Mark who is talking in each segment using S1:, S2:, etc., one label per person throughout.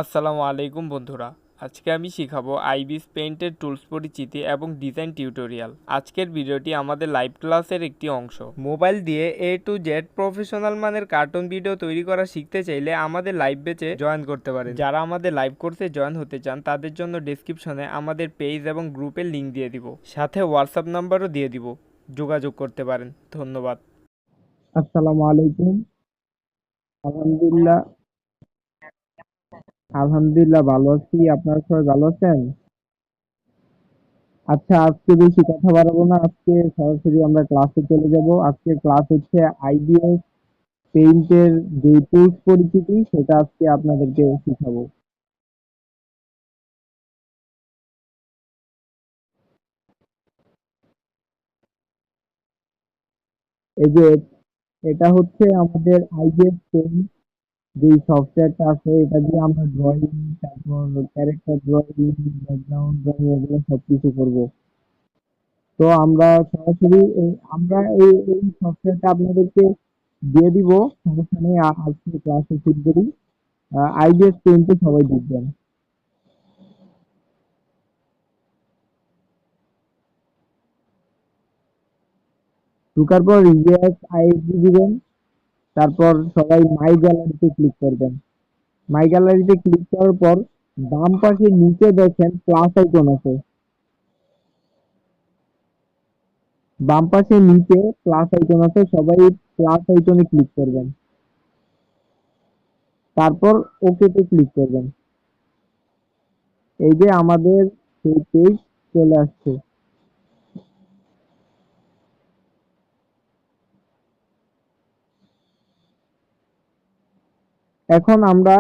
S1: আসসালামু আলাইকুম বন্ধুরা। আজকে আমি শিখাবো আইবিস পেইন্টের টুলস পরিচিতি এবং ডিজাইন টিউটোরিয়াল। আজকের ভিডিওটি আমাদের লাইভ ক্লাসের একটি অংশ। মোবাইল দিয়ে এ টু জেড প্রফেশনাল মানের কার্টুন ভিডিও তৈরি করা শিখতে চাইলে আমাদের লাইভ ব্যাচে জয়েন করতে পারেন। যারা আমাদের লাইভ কোর্সে জয়েন হতে চান তাদের জন্য ডেসক্রিপশনে আমাদের পেজ এবং গ্রুপের লিঙ্ক দিয়ে দিব, সাথে হোয়াটসঅ্যাপ নাম্বারও দিয়ে দিব, যোগাযোগ করতে পারেন। ধন্যবাদ।
S2: আসসালামু আলাইকুম। আলহামদুলিল্লাহ। আলহামদুলিল্লাহ ভালো আছি। আপনারা সবাই ভালো আছেন? আচ্ছা, আজকে বেশি কথা বাড়াবো না। আজকে সরাসরি আমরা ক্লাসে চলে যাব। আজকে ক্লাস হচ্ছে আইবিএস পেইন্টের যে টুলস পরিচিতি সেটা আজকে আপনাদেরকে শিখাবো। এই যে এটা হচ্ছে আমাদের আইবিএস পেইন্ট, যে সফটওয়্যারটা আছে এটা দিয়ে আমরা ড্রয়িং, তারপর ক্যারেক্টার ড্রয়িং, ব্যাকগ্রাউন্ড ড্রয়িং এগুলো সবকিছু করবো। তো আমরা সরাসরি এই সফটওয়্যারটা আপনাদেরকে দিয়ে দিব। সমস্যা নেই, আজকে ক্লাসে শুরু করি। আইবিএস পেইন্টে সবাই দেখবেন। ঢোকার পর ইয়েস আইএসডি দিবেন। তারপর সবাই মাই গ্যালারিতে ক্লিক করবেন। মাই গ্যালারিতে ক্লিক করার পর বাম পাশে নিচে দেখেন প্লাস আইকন আছে। বাম পাশে নিচে প্লাস আইকন আছে, সবাই প্লাস আইকনে ক্লিক করবেন। তারপর ওকেতে ক্লিক করবেন। এই যে আমাদের সেই পেজ চলে আসছে। এখন আমরা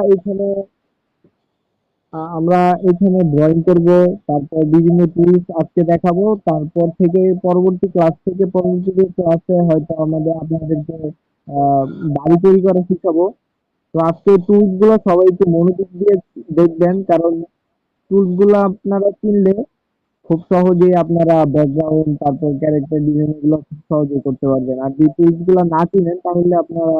S2: এখানে ড্রয়িং করব। তারপর বিভিন্ন টুলস আজকে দেখাবো। তারপর থেকে পরবর্তী ক্লাসে হয়তো আপনাদেরকে আহ, বাড়ি তৈরি করা শিখাবো। তো আজকে টুলস গুলো সবাই একটু মনোযোগ দিয়ে দেখবেন, কারণ টুলস গুলো আপনারা চিনলে খুব সহজেই আপনারা ব্যাকগ্রাউন্ড, তারপর ক্যারেক্টার ডিজাইন এগুলো খুব সহজেই করতে পারবেন। আর যদি টুলস গুলো না চিনেন তাহলে আপনারা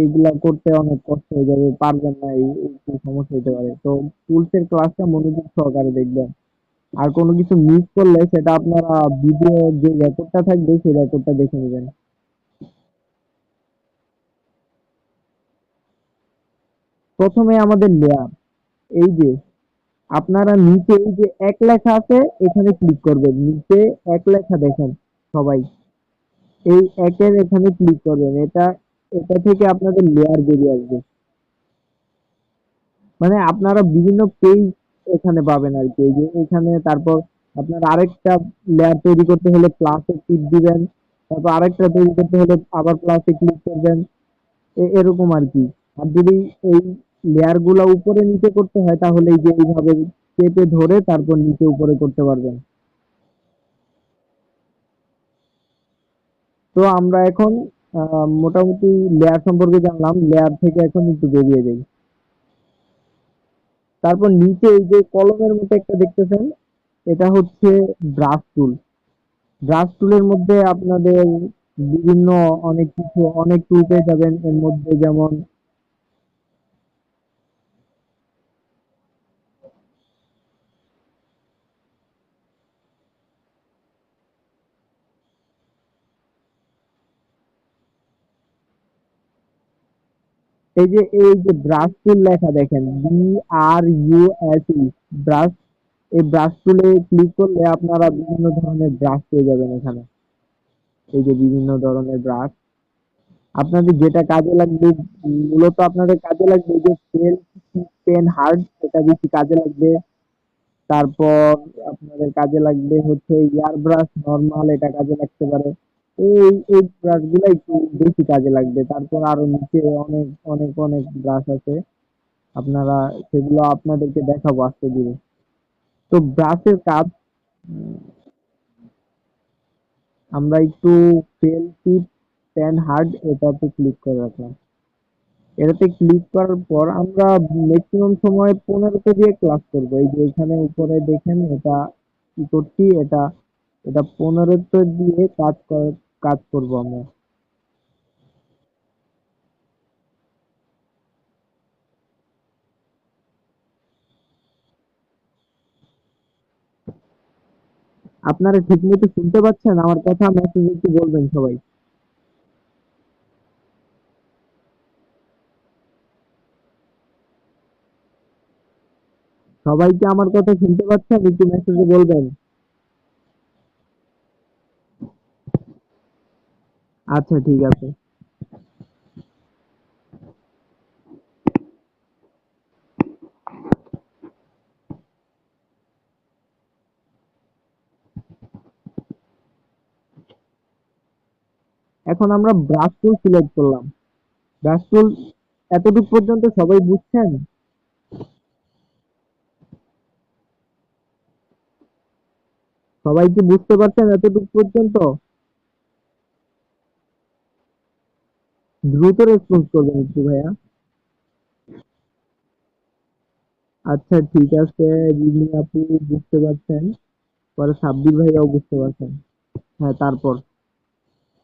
S2: এইগুলা করতে অনেক কষ্ট হয়ে যাবে, পারবেন না, একটু সমস্যা হতে পারে। তো টুলস এর ক্লাসটা মনোযোগ সহকারে দেখবেন। আর কোনো কিছু মিস করলে সেটা আপনারা ভিডিও যে রেকর্ডটা থাকবে সেই রেকর্ডটা দেখে নেবেন। প্রথমে আমাদের লেয়ার, এই যে আপনারা নিচে এই যে এক লেখা আছে এখানে ক্লিক করবেন। নিচে এক লেখা দেখেন সবাই, এই একের এখানে ক্লিক করবেন। এটা এটা থেকে আপনাদের লেয়ার বেরিয়ে আসবে। মানে আপনারা বিভিন্ন পেজ এখানে পাবেন আর কি। এই যে এখানে তারপর আপনার আরেকটা লেয়ার তৈরি করতে হলে প্লাসে ক্লিক দিবেন। তারপর আরেকটা তৈরি করতে হলে আবার প্লাসে ক্লিক করবেন। এরকম আর কি। আর যদি এই লেয়ার গুলা উপরে নিচে করতে হয় তাহলে এই যে এইভাবে চেপে ধরে তারপর নিচে উপরে করতে পারবেন। তো আমরা এখন মোটামুটি লেয়ার সম্পর্কে জানলাম। লেয়ার থেকে এখন একটু বেরিয়ে যাই। তারপর নিচে এই যে কলমের মতো একটা দেখতেছেন, এটা হচ্ছে ব্রাশ টুল। ব্রাশ টুলের মধ্যে আপনাদের বিভিন্ন অনেক টুল পেয়ে যাবেন। এর মধ্যে যেমন এই যে ব্রাশ টুল লেখা দেখেন, BRUSE, ব্রাশ। এই ব্রাশ টুলে ক্লিক করলে আপনারা বিভিন্ন ধরনের ব্রাশ পেয়ে যাবেন এখানে। এই যে বিভিন্ন ধরনের ব্রাশ আপনাদের যেটা কাজে লাগবে, মূলত আপনাদের কাজে লাগবে যে পেন হার্ড, এটা বেশি কাজে লাগবে। তারপর আপনাদের কাজে লাগবে হচ্ছে এয়ার ব্রাশ নরমাল, এটা কাজে লাগতে পারে। এই ব্রাশ গুলো একটু বেশি কাজে লাগবে। তারপর আরো নিচে অনেক অনেক অনেক ব্রাশ আছে, আপনারা সেগুলো আপনাদেরকে দেখাবো আস্তে ধীরে। তো ব্রাশের কাজ, উম, আমরা একটু পেন টিপ পেন হার্ড এটাতে ক্লিক করে রাখলাম। এটাতে ক্লিক করার পর আমরা ম্যাক্সিমাম সময় 15 দিয়ে ক্লাস করব। এই যে এখানে উপরে দেখেন এটা কি করছি, এটা 15 দিয়ে কাজ করব আমরা। আপনারা ঠিক মতো শুনতে পাচ্ছেন আমার কথা? মেসেজ একটু বলবেন সবাই। সবাই কি আমার কথা শুনতে পাচ্ছেন? একটু মেসেজে বলবেন। আচ্ছা, ঠিক আছে। এখন আমরা ব্রাশ টুল সিলেক্ট করলাম। ব্রাশ টুল এতটুকু পর্যন্ত সবাই বুঝছেন? সবাই কি বুঝতে পারছেন এতটুকু পর্যন্ত? দ্রুত রেসপন্স করবেন একটু ভাইয়া। আচ্ছা, ঠিক আছে। রিমি আপু বুঝতে পারছেন, পরে সাব্বির ভাইয়াও বুঝতে পারছেন। হ্যাঁ, তারপর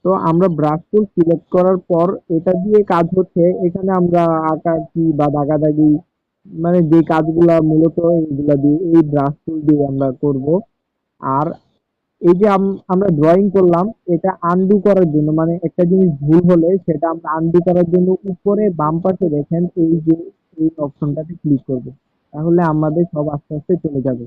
S2: তো আমরা ব্রাশ টুল সিলেক্ট করার পর এটা দিয়ে কাজ হচ্ছে, এখানে আমরা আঁকাআঁকি বা দাগাদাগি, মানে যে কাজগুলা মূলত এইগুলা দিয়ে এই ব্রাশ টুল দিয়ে আমরা করব। আর এই যে আমরা ড্রয়িং করলাম, এটা আনডু করার জন্য, মানে একটা জিনিস ভুল হলে সেটা আমরা আনডু করার জন্য উপরে বাম পাশে দেখেন এই যে এই অপশনটাতে ক্লিক করব, তাহলে আমাদের সব আস্তে আস্তে চলে যাবে।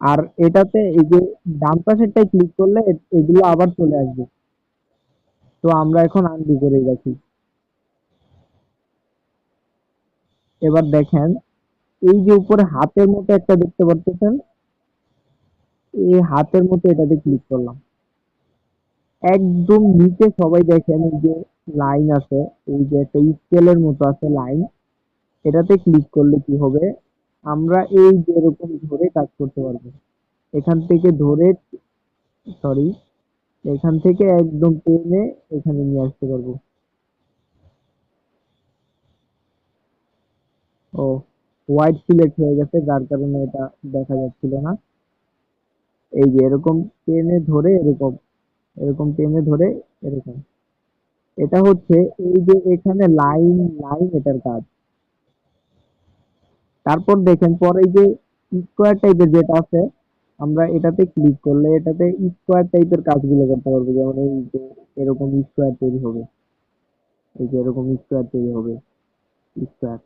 S2: আর এটাতে এই যে ডান পাশেরটাই ক্লিক করলে এগুলো আবার চলে আসবে। তো আমরা এখন আনডু করে রাখি। এবার দেখেন এই যে উপরে হাতের মতো একটা দেখতে পারতেছেন, এই হাতের মতো এটাতে ক্লিক করলাম। একদম নিচে সবাই দেখেন এই যে লাইন আছে, এই যে একটা স্কেলের মতো আছে লাইন, এটাতে ক্লিক করলে কি হবে, আমরা এই যে এরকম ধরে কাজ করতে পারবো। এখান থেকে ধরে, সরি, এখান থেকে একদম টেনে এখানে নিয়ে আসতে পারবো। ও, হোয়াইট সিলেক্ট হয়ে গেছে যার কারণে এটা দেখা যাচ্ছিল না। এই যে এরকম টেনে ধরে এরকম, এরকম টেনে ধরে এরকম, এটা হচ্ছে এই যে এখানে লাইন, লাইন এটার কাজ। তারপর দেখেন পরে এই যে স্কোয়ার টাইপের যেটা আছে, আমরা এটাতে ক্লিক করলে এটাতে স্কোয়ার টাইপের কাজগুলো করতে পারবো, যেমন এই যে এরকম স্কোয়ার তৈরি হবে, এই যে এরকম স্কোয়ার তৈরি হবে, স্কোয়ার।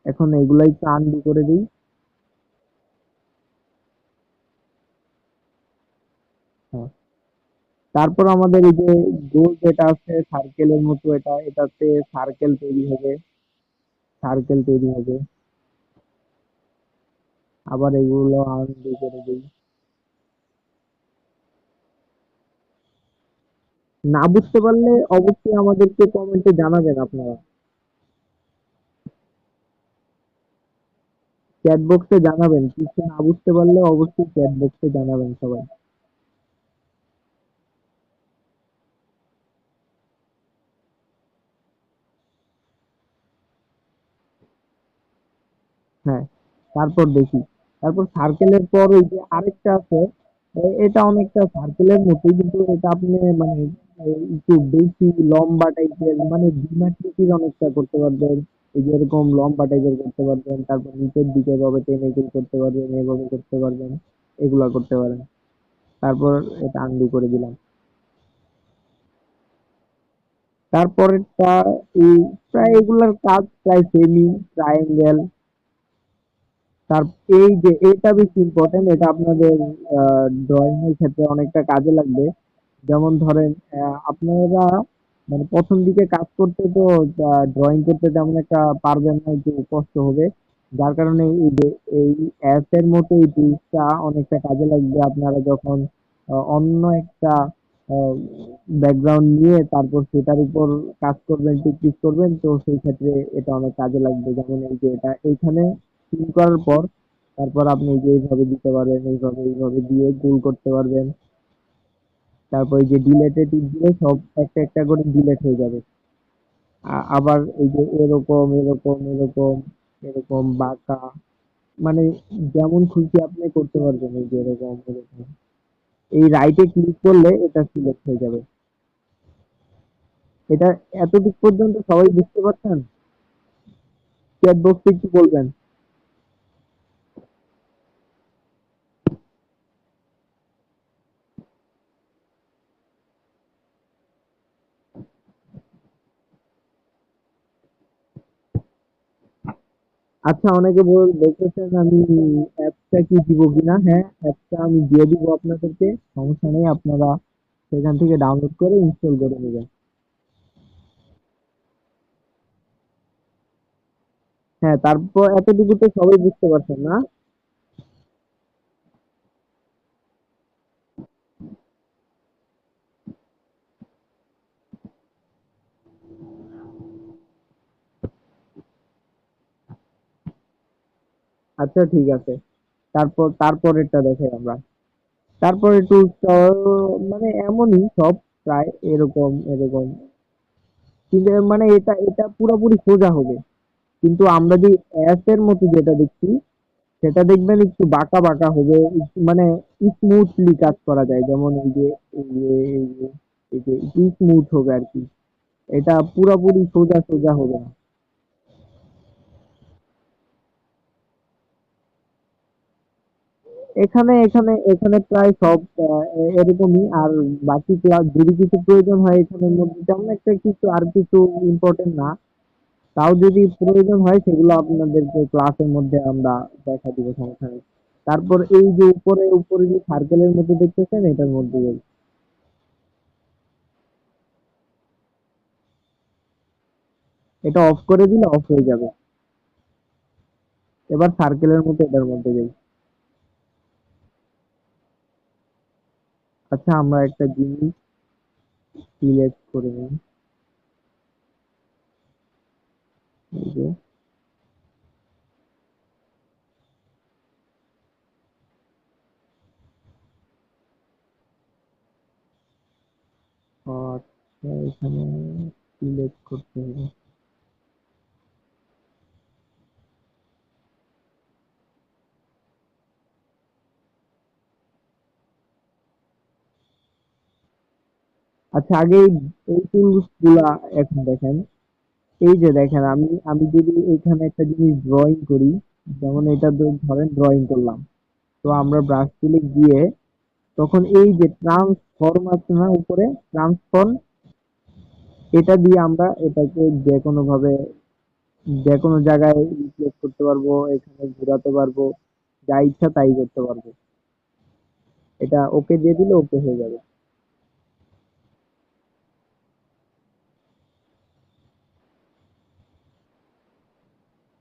S2: এখন এগুলাই একটু আনডু করে দিই। হ্যাঁ, তারপর আমাদের এই যে গোল যেটা আছে সার্কেলের মতো, এটাতে সার্কেল তৈরি হবে, সার্কেল তৈরি হবে। আবার এগুলো আনডু করে দিই। না বুঝতে পারলে অবশ্যই আমাদেরকে কমেন্টে জানাবেন আপনারা। চ্যাট বক্সে জানাবেন, কিছু না বুঝতে পারলে অবশ্যই চ্যাট বক্সে জানাবেন সবাই। হ্যাঁ, তারপর দেখি, তারপর সার্কেলের পর ওই যে আরেকটা আছে, এটা অনেকটা সার্কেলের মতোই, কিন্তু এটা আপনি মানে একটু বেশি লম্বা টাইপের, মানে দ্বিমাত্রিকের অনেকটা করতে পারবেন। এই যে এরকম লম্বা টাইপের করতে পারবেন, তারপর নিচের দিকে এভাবে টেনে করতে পারবেন, এভাবে করতে পারবেন, এগুলা করতে পারেন। তারপর এটা আনডু করে দিলাম। তারপরেরটা এই প্রায় এগুলার কাজ প্রায় সেমই, ট্রায়াঙ্গেল। তার এই যে এটা বেশি ইম্পর্টেন্ট, এটা আপনাদের ড্রয়িং এর ক্ষেত্রে অনেকটা কাজে লাগবে। যেমন ধরেন আপনারা মানে প্রথম দিকে কাজ করতে তো ড্রয়িং করতে তেমন একটা পারবেন না, একটু কষ্ট হবে। যার কারণে এই যে এই অ্যাপ এর মতো এই টুলসটা অনেকটা কাজে লাগবে আপনারা যখন অন্য একটা ব্যাকগ্রাউন্ড নিয়ে তারপর সেটার উপর কাজ করবেন, টিক করবেন, তো সেই ক্ষেত্রে এটা অনেক কাজে লাগবে। যেমন এই যে এটা এইখানে পিন করার পর তারপর আপনি এই যে এইভাবে দিতে পারবেন, এইভাবে এইভাবে দিয়ে গোল করতে পারবেন। তারপর এই যে ডিলেটে টিপ দিলে সব একটা একটা করে ডিলেট হয়ে যাবে। আবার এই যে এরকম এরকম এরকম এরকম বাঁকা, মানে যেমন খুশি আপনি করতে পারবেন, এই যে এরকম এরকম। এই রাইটে ক্লিক করলে এটা সিলেক্ট হয়ে যাবে। এটা এতটুক পর্যন্ত সবাই বুঝতে পারছেন? চ্যাট বক্সে একটু বলবেন। আচ্ছা, অনেকে বলতেছেন আমি অ্যাপটা কি দিব কিনা। হ্যাঁ, অ্যাপটা আমি দিয়ে দিব আপনাদেরকে, সমস্যা নেই। আপনারা সেখান থেকে ডাউনলোড করে ইনস্টল করে নেবেন। হ্যাঁ, তারপর এতটুকু তো সবাই বুঝতে পারছেন না? আচ্ছা, ঠিক আছে। তারপরেরটা দেখাই আমরা। তারপরে টুলসটা মানে এমনই সব, প্রায় এরকম এরকম, কিন্তু মানে এটা এটা পুরোপুরি সোজা হবে। কিন্তু আমরা যে অ্যাপ এর মতো যেটা দেখছি, সেটা দেখবেন একটু বাঁকা বাঁকা হবে, মানে স্মুথলি কাজ করা যায়, যেমন এই যে স্মুথ হবে আর কি। এটা পুরোপুরি সোজা সোজা হবে না। এখানে এখানে এখানে প্রায় সব এরকমই। আর বাকি ক্লাস যদি কিছু প্রয়োজন হয় এখানের মধ্যে, তেমন একটা কিছু আর কিছু ইম্পর্টেন্ট না। তাও যদি প্রয়োজন হয় সেগুলো আপনাদেরকে ক্লাসের মধ্যে আমরা দেখা দিব, সমস্যা নেই। তারপর এই যে উপরে উপরে যে সার্কেলের মধ্যে দেখতেছেন, এটার মধ্যে এটা অফ করে দিলে অফ হয়ে যাবে। এবার সার্কেলের মধ্যে এটার মধ্যে যাই। আচ্ছা, আমরা একটা জিনিস সিলেক্ট করে নিই। এই যে, আচ্ছা, এখানে সিলেক্ট করতে হবে। আচ্ছা, আগে এই টুলস গুলা এখন দেখেন। এই যে দেখেন, আমি আমি যদি এখানে একটা জিনিস ড্রয়িং করি, যেমন এটা ধরেন ড্রয়িং করলাম, তো আমরা ব্রাশ টুলে গিয়ে তখন এই যে ট্রান্সফর্ম আছে না উপরে, ট্রান্সফর্ম, এটা দিয়ে আমরা এটাকে যে কোনো ভাবে যে কোনো জায়গায় রিপ্লেস করতে পারবো, এখানে ঘোরাতে পারবো, যা ইচ্ছা তাই করতে পারবো। এটা ওকে দিয়ে দিলে ওকে হয়ে যাবে।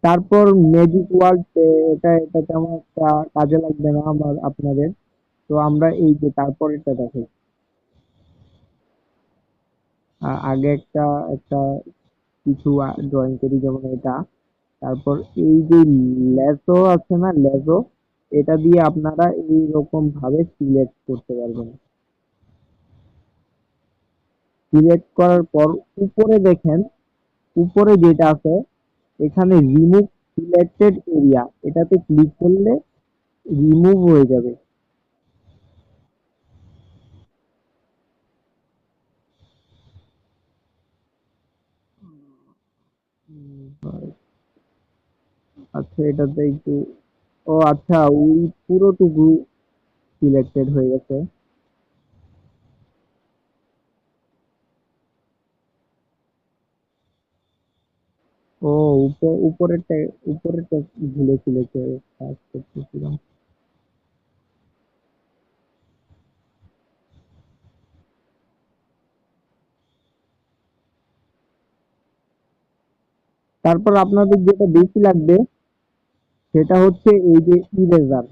S2: তারপর ম্যাজিক ওয়ার্ড, এটা এটা তেমন একটা কাজে লাগবে না আপনাদের। তো আমরা এই যে তারপরেরটা দেখি। আগে একটা একটা কিছু ড্রয়িং করি, যেমন এটা। তারপর এই যে লেজো আছে না, লেজো, এটা দিয়ে আপনারা এইরকম ভাবে সিলেক্ট করতে পারবেন। সিলেক্ট করার পর উপরে দেখেন, উপরে যেটা আছে, এখানে রিমুভ সিলেক্টেড এরিয়া, এটাতে ক্লিক করলে রিমুভ হয়ে যাবে। আচ্ছা, এটাতে একটু, ও আচ্ছা, ওই পুরোটুকু সিলেক্টেড হয়ে গেছে। ও, উপরেরটা উপরেরটা ভুলে সিলেক্ট কাজ করতেছিলাম। তারপর আপনাদের যেটা বেশি লাগবে সেটা হচ্ছে এই যে ইরেজার।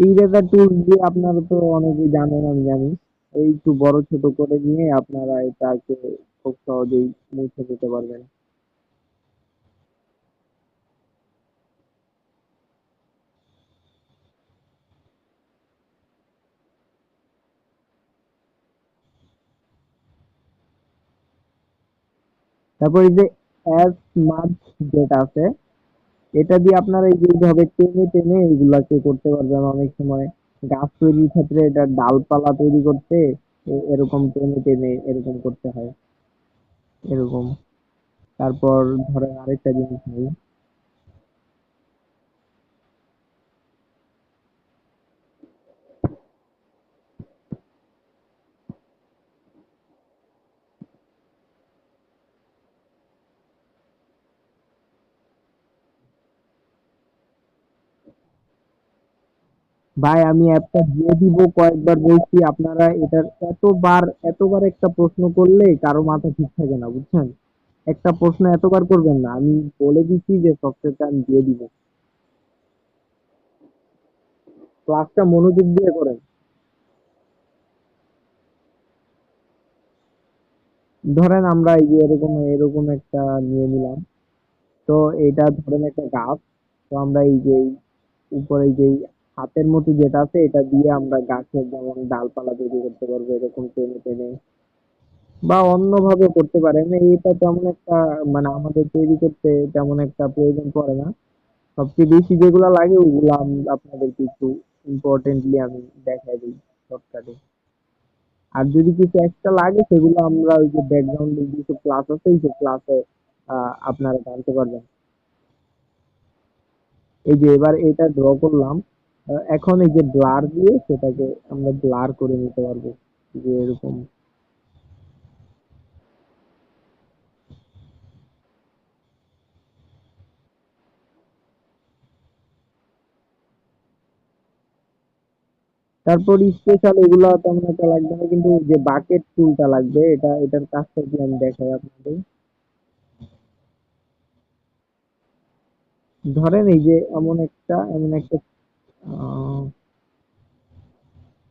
S2: ইরেজার টুল দিয়ে আপনারা তো অনেকেই জানেন, আমি জানি। এই একটু বড় ছোট করে নিয়ে আপনারা এটাকে খুব সহজেই মুছে দিতে পারবেন। তারপর এই যে অ্যাজ মার্জ যেটা আছে, এটা দিয়ে আপনারা এই যে এইভাবে টেনে টেনে এইগুলাকে করতে পারবেন। অনেক সময় গাছ তৈরির ক্ষেত্রে এটা ডালপালা তৈরি করতে এরকম টেনে টেনে এরকম করতে হয়, এরকম। তারপর ধরেন আরেকটা জিনিস নেই। ভাই আমি অ্যাপটা দিয়ে দিব, কয়েকবার বলছি, আপনারা এটার এতবার একটা প্রশ্ন করলে কারো মাথা ঠিক থাকে না, বুঝছেন? একটা প্রশ্ন এতবার করবেন না, আমি বলে দিচ্ছি যে সফটওয়্যারটা আমি দিয়ে দিব। ক্লাসটা মনোযোগ দিয়ে করেন। ধরেন আমরা এই যে এরকম এরকম একটা নিয়ে নিলাম। তো এটা ধরেন একটা গাছ। তো আমরা এই যে উপরে এই যে হাতের মতো যেটা আছে এটা দিয়ে আমরা গাছের যেমন ডালপালা তৈরি করতে পারবো, এরকম টেনে টেনে বা অন্যভাবে করতে পারেন। এটা তেমন একটা মানে আমাদের তৈরি করতে তেমন একটা প্রয়োজন পড়ে না। সবচেয়ে বেশি যেগুলা লাগে ওগুলা আমি আপনাদেরকে একটু ইম্পর্টেন্টলি আমি দেখাই দিই শর্টকাটে। আর যদি কিছু এক্সট্রা লাগে সেগুলো আমরা ওই যে ব্যাকগ্রাউন্ডে কিছু ক্লাস আছে, এই যে ক্লাসে আপনারা জানতে পারবেন। এই যে এবার এটা ড্র করলাম। এখন এই যে ব্লার দিয়ে সেটাকে আমরা ব্লার করে নিতে পারবো, যে এরকম। তারপর স্পেশাল এগুলা তেমন একটা লাগবে না, কিন্তু যে বাকেট টুলটা লাগবে, এটার কাজটা কি আমি দেখাই আপনাদের। ধরেন এই যে এমন একটা আহ,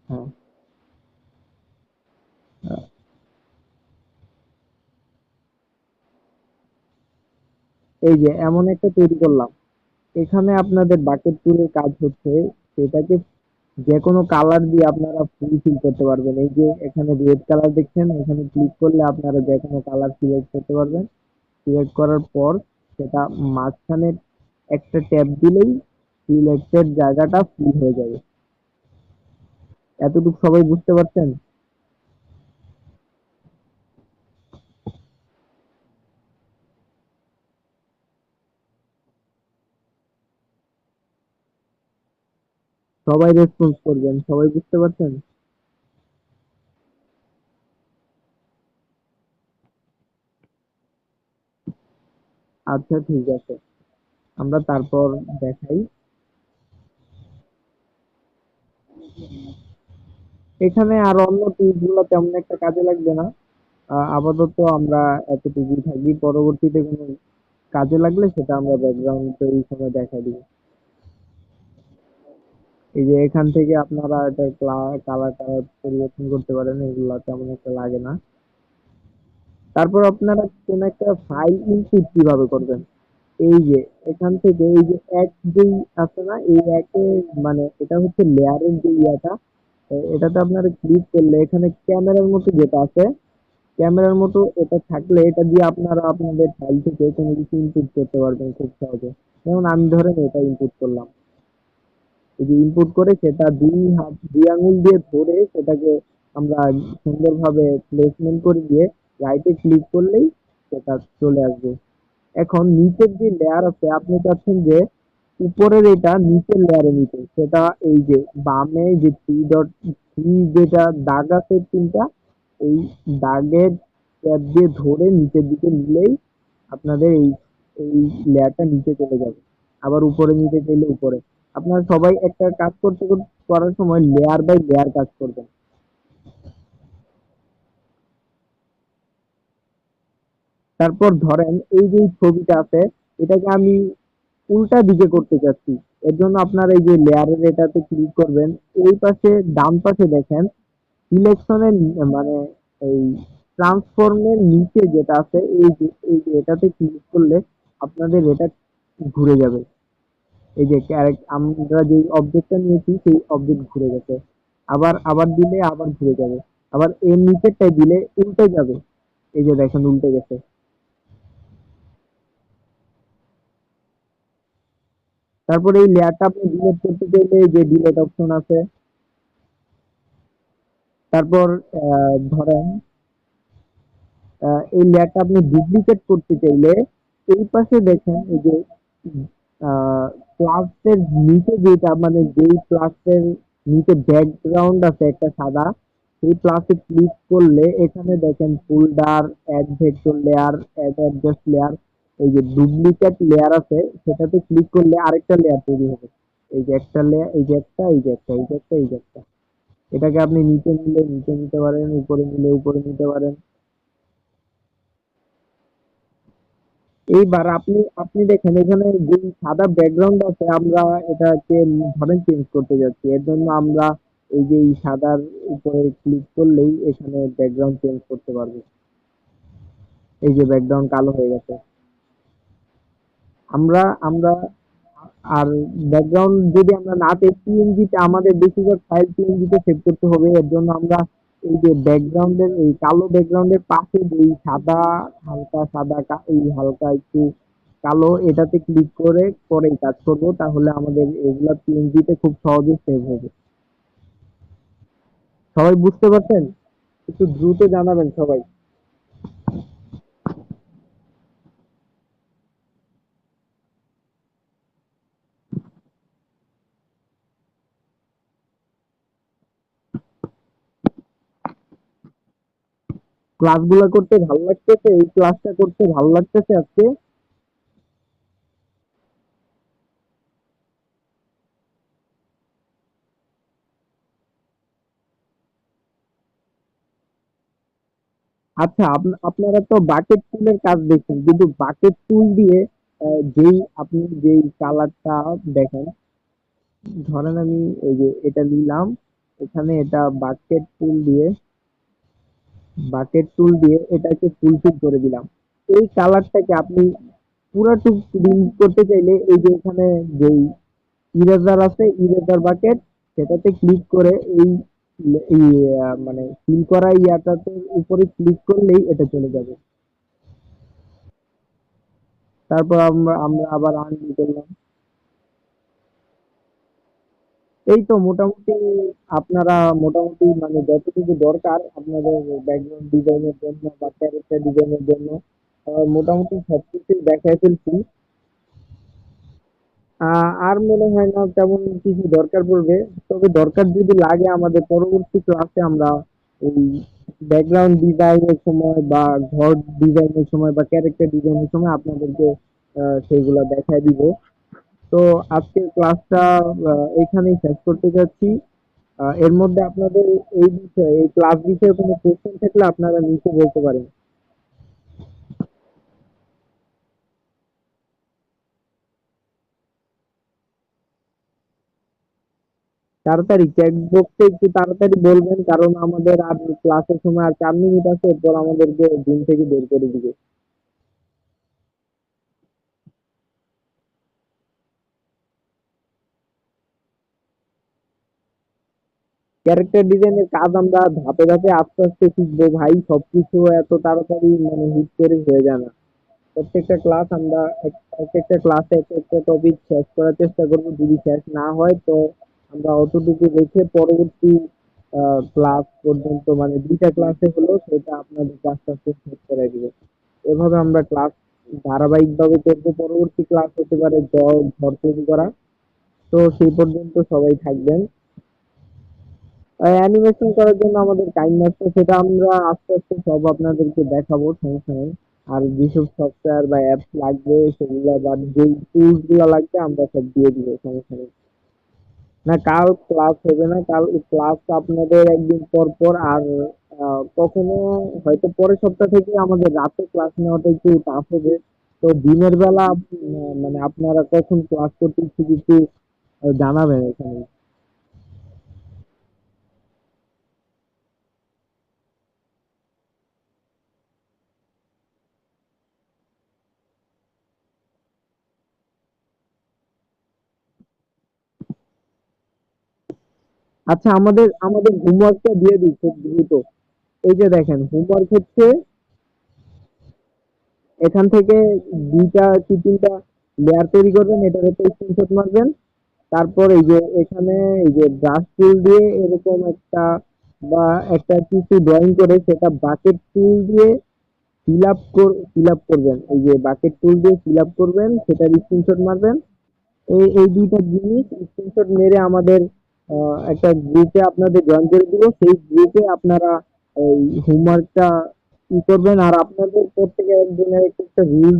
S2: হ্যাঁ, আহ, এই যে এমন একটা তৈরি করলাম। এখানে আপনাদের বাকেট টুলের কাজ হচ্ছে সেটাকে যে কোনো কালার দিয়ে আপনারা ফুল করতে পারবেন। এই যে এখানে রেড কালার দেখছেন, এখানে ক্লিক করলে আপনারা যে কোনো কালার সিলেক্ট করতে পারবেন। সিলেক্ট করার পর সেটা মাঝখানে একটা ট্যাব দিলেই সিলেক্টেড জায়গাটা ফুল হয়ে যাবে। এতটুকু সবাই বুঝতে পারছেন? সবাই রেসপন্স করবেন, সবাই বুঝতে পারছেন? আচ্ছা ঠিক আছে, আমরা তারপর দেখাই। এখানে আর অন্য টুলস গুলো তেমন একটা কাজে লাগবে না। আপাতত আমরা এতটুকুই থাকি, পরবর্তীতে কোনো কাজে লাগলে সেটা আমরা ব্যাকগ্রাউন্ড এই সময় দেখা দিব। এই যে এখান থেকে আপনারা এটা কালার টালার পরিবর্তন করতে পারেন, এগুলা তেমন একটা লাগে না। তারপর আপনারা কোন একটা ফাইল ইনপুট কিভাবে করবেন? এই যে এখান থেকে এই যে এক যেই আছে না, এই একে মানে এটা হচ্ছে লেয়ারের যে ইয়াটা। এটাতে আপনারা ক্লিক করলে এখানে ক্যামেরার মতো যেটা আছে, ক্যামেরার মতো এটা থাকলে এটা দিয়ে আপনারা আপনাদের ফাইল থেকে কোনো কিছু ইনপুট করতে পারবেন খুব সহজে। যেমন আমি ধরেন এটা ইনপুট করলাম। এই যে ইনপুট করে সেটা দুই আঙুল দিয়ে ধরে সেটাকে আমরা সুন্দরভাবে প্লেসমেন্ট করে দিয়ে রাইটে ক্লিক করলেই সেটা চলে আসবে। এখন নিচের যে লেয়ার আছে, আপনি চাচ্ছেন যে উপরের এটা নিচের লেয়ারে নিতে, সেটা এই যে বামে যে থ্রি যেটা দাগ আছে তিনটা, এই দাগের ট্যাব দিয়ে ধরে নিচের দিকে নিলেই আপনাদের এই লেয়ারটা নিচে চলে যাবে। আবার উপরে নিতে চাইলে উপরে। আপনারা সবাই একটা কাজ করার সময় লেয়ার বাই লেয়ার কাজ করবেন। তারপর ধরেন এই যে ছবিটা আছে, এটাকে আমি উল্টা দিকে করতে চাচ্ছি। এর জন্য আপনার এই যে লেয়ারের এটাতে ক্লিক করবেন। এই পাশে ডান পাশে দেখেন সিলেকশনের মানে এই ট্রান্সফর্মের নিচে যেটা আছে, এই যে এটাতে ক্লিক করলে আপনাদের এটা ঘুরে যাবে। এই যে আমরা যে অবজেক্টটা নিয়েছি সেই অবজেক্ট ঘুরে গেছে। আবার আবার দিলে আবার ঘুরে যাবে। আবার এর নিচেরটায় দিলে উল্টে যাবে। এই যে দেখেন উল্টে গেছে। তারপরে এই লেয়ারটা আপনি ডিলিট করতে চাইলে এই যে ডিলিট অপশন আছে। তারপর ধরেন এই লেয়ারটা আপনি ডুপ্লিকেট করতে চাইলে এই পাশে দেখেন এই যে প্লাসের নিচে যেটা মানে যেই প্লাসের নিচে ব্যাকগ্রাউন্ড আছে একটা সাদা, সেই প্লাসে ক্লিক করলে এখানে দেখেন folder, add vector layer, add adjust layer, এই যে ডুপ্লিকেট লেয়ার আছে সেটাতে ক্লিক করলে আরেকটা লেয়ার তৈরি হবে। এই যে একটা লেয়ার, এই যে একটা, এই যে একটা, এই যে একটা, এই যে একটা। এটাকে আপনি নিচে নিলে নিচে নিতে পারেন, উপরে নিলে উপরে নিতে পারেন। এইবার আপনি আপনি দেখেন এখানে যে সাদা ব্যাকগ্রাউন্ড আছে, আমরা এটাকে ধরেন চেঞ্জ করতে যাচ্ছি। এর জন্য আমরা এই যে এই সাদার উপরে ক্লিক করলেই এখানে ব্যাকগ্রাউন্ড চেঞ্জ করতে পারবো। এই যে ব্যাকগ্রাউন্ড কালো হয়ে গেছে। আমরা আমরা আর ব্যাকগ্রাউন্ড যদি আমরা না চাই পিএনজি তে, আমাদের বেশিরভাগ ফাইল পিএনজি তে সেভ করতে হবে। এর জন্য আমরা এই যে ব্যাকগ্রাউন্ডের এই কালো ব্যাকগ্রাউন্ডের পাশে যে এই সাদা, হালকা সাদা এই হালকা একটু কালো, এটাতে ক্লিক করে পরেই কাজ করব, তাহলে আমাদের এগুলা পিএনজি তে খুব সহজে সেভ হবে। সবাই বুঝতে পারছেন? একটু দ্রুত জানাবেন সবাই। ক্লাসগুলো করতে ভালো লাগতেছে? এই ক্লাসটা করতে ভালো লাগতেছে আজকে? আচ্ছা, আপনারা তো বাকেট টুলের কাজ দেখছেন, কিন্তু বাকেট টুল দিয়ে যেই আপনি যেই কালারটা দেখেন, ধরেন আমি এই যে এটা নিলাম, এখানে এটা বাকেট টুল দিয়ে এটাকে ফুলফিল করে দিলাম। এই কালারটাকে আপনি পুরাটুক রিমুভ করতে চাইলে এই যে এখানে যেই ইরেজার আছে, ইরেজার বাকেট, সেটাতে ক্লিক করে এই এই মানে ফিল করা ইয়াটাতে উপরে ক্লিক করলেই এটা চলে যাবে। তারপর আমরা আমরা আবার আনডু করলাম। এই তো মোটামুটি আপনারা মোটামুটি মানে যতটুকু দরকার আপনাদের ব্যাকগ্রাউন্ড ডিজাইনের জন্য বা ক্যারেক্টার ডিজাইনের জন্য মোটামুটি সবকিছুই দেখায় ফেলছি। আর মনে হয় না তেমন কিছু দরকার পড়বে। তবে দরকার যদি লাগে আমাদের পরবর্তী ক্লাসে আমরা এই ব্যাকগ্রাউন্ড ডিজাইনের সময় বা ঘর ডিজাইনের সময় বা ক্যারেক্টার ডিজাইনের সময় আপনাদেরকে সেইগুলা দেখায় দিব। তো আজকের ক্লাসটা এখানেই শেষ করতে যাচ্ছি। এর মধ্যে আপনাদের এই বিষয়ে, এই ক্লাস বিষয়ে কোনো কোশ্চেন থাকলে আপনারা নিচে বলতে পারেন। তাড়াতাড়ি চ্যাট বক্সে একটু তাড়াতাড়ি বলবেন, কারণ আমাদের আর ক্লাসের সময় আর 4 মিনিট আছে, এরপর আমাদেরকে জিম থেকে বের করে দিবে। ক্যারেক্টার ডিজাইনের কাজ আমরা ধাপে ধাপে আস্তে আস্তে শিখবো ভাই, সবকিছু এত তাড়াতাড়ি মানে হুট করে হয়ে যায় না। প্রত্যেকটা ক্লাস আমরা এক একটা ক্লাসে এক একটা টপিক শেষ করার চেষ্টা করবো। যদি শেষ না হয় তো আমরা অতটুকু রেখে পরবর্তী ক্লাস পর্যন্ত, মানে 2টা ক্লাসে হলো সেটা আপনাদের আস্তে আস্তে শেষ করে দিবে। এভাবে আমরা ক্লাস ধারাবাহিকভাবে করবো। পরবর্তী ক্লাস হতে পারে ঘর তৈরি করা। তো সেই পর্যন্ত সবাই থাকবেন। অ্যানিমেশন করার জন্য আমাদের কাইন্ডনেসটা, সেটা আমরা আস্তে আস্তে সব আপনাদেরকে দেখাবো, সমস্যা নেই। আর যেসব সফটওয়্যার বা অ্যাপস লাগবে সেগুলো বা যেই টুলস গুলো লাগবে আমরা সব দিয়ে দিব, সমস্যা নেই। না, কাল ক্লাস হবে না। কাল ক্লাস আপনাদের একদিন পর পর। আর কখনো হয়তো পরের সপ্তাহ থেকে আমাদের রাতে ক্লাস নেওয়াটা একটু টাফ হবে। তো দিনের বেলা মানে আপনারা কখন ক্লাস করতে ইচ্ছুক একটু জানাবেন এখানে। আচ্ছা, আমাদের আমাদের হোমওয়ার্কটা দিয়ে দিই খুব দ্রুত। এই যে দেখেন, হোমওয়ার্ক হচ্ছে এখান থেকে 2টা কি 3টা লেয়ার তৈরি করবেন, এটার একটা স্ক্রিনশট মারবেন। তারপর এই যে এখানে এই যে ব্রাশ টুল দিয়ে এরকম একটা বা একটা কিছু ড্রয়িং করে সেটা বাকেট টুল দিয়ে ফিল আপ করবেন। এই যে বাকেট টুল দিয়ে ফিল আপ করবেন, সেটার স্ক্রিনশট মারবেন। এই 2টা জিনিস স্ক্রিনশট মেরে আমাদের একটা গ্রুপে আপনাদের জয়েন করে দিব। সেই গ্রুপে আপনারা এই হোমওয়ার্কটা করবেন। আর আপনাদের প্রত্যেকে একজনের একটা রুল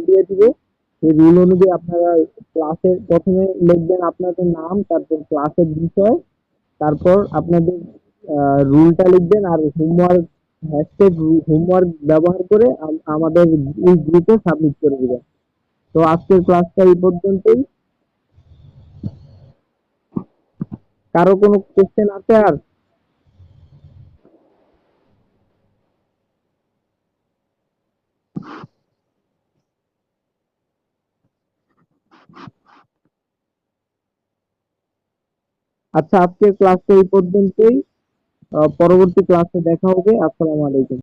S2: দিয়ে দিব। সেই রুল অনুযায়ী আপনারা ক্লাসের প্রথমে লিখবেন আপনাদের নাম, তারপর ক্লাসের বিষয়, তারপর আপনাদের রুলটা লিখবেন আর হোমওয়ার্ক হ্যাশট্যাগ হোমওয়ার্ক ব্যবহার করে আমাদের এই গ্রুপে সাবমিট করে দিবেন। তো আজকের ক্লাসটা এই পর্যন্তই। কারো কোনো কোশ্চেন আছে আর? আচ্ছা, আজকের ক্লাসটা এই পর্যন্তই। পরবর্তী ক্লাসে দেখা হবে। আসসালামু আলাইকুম।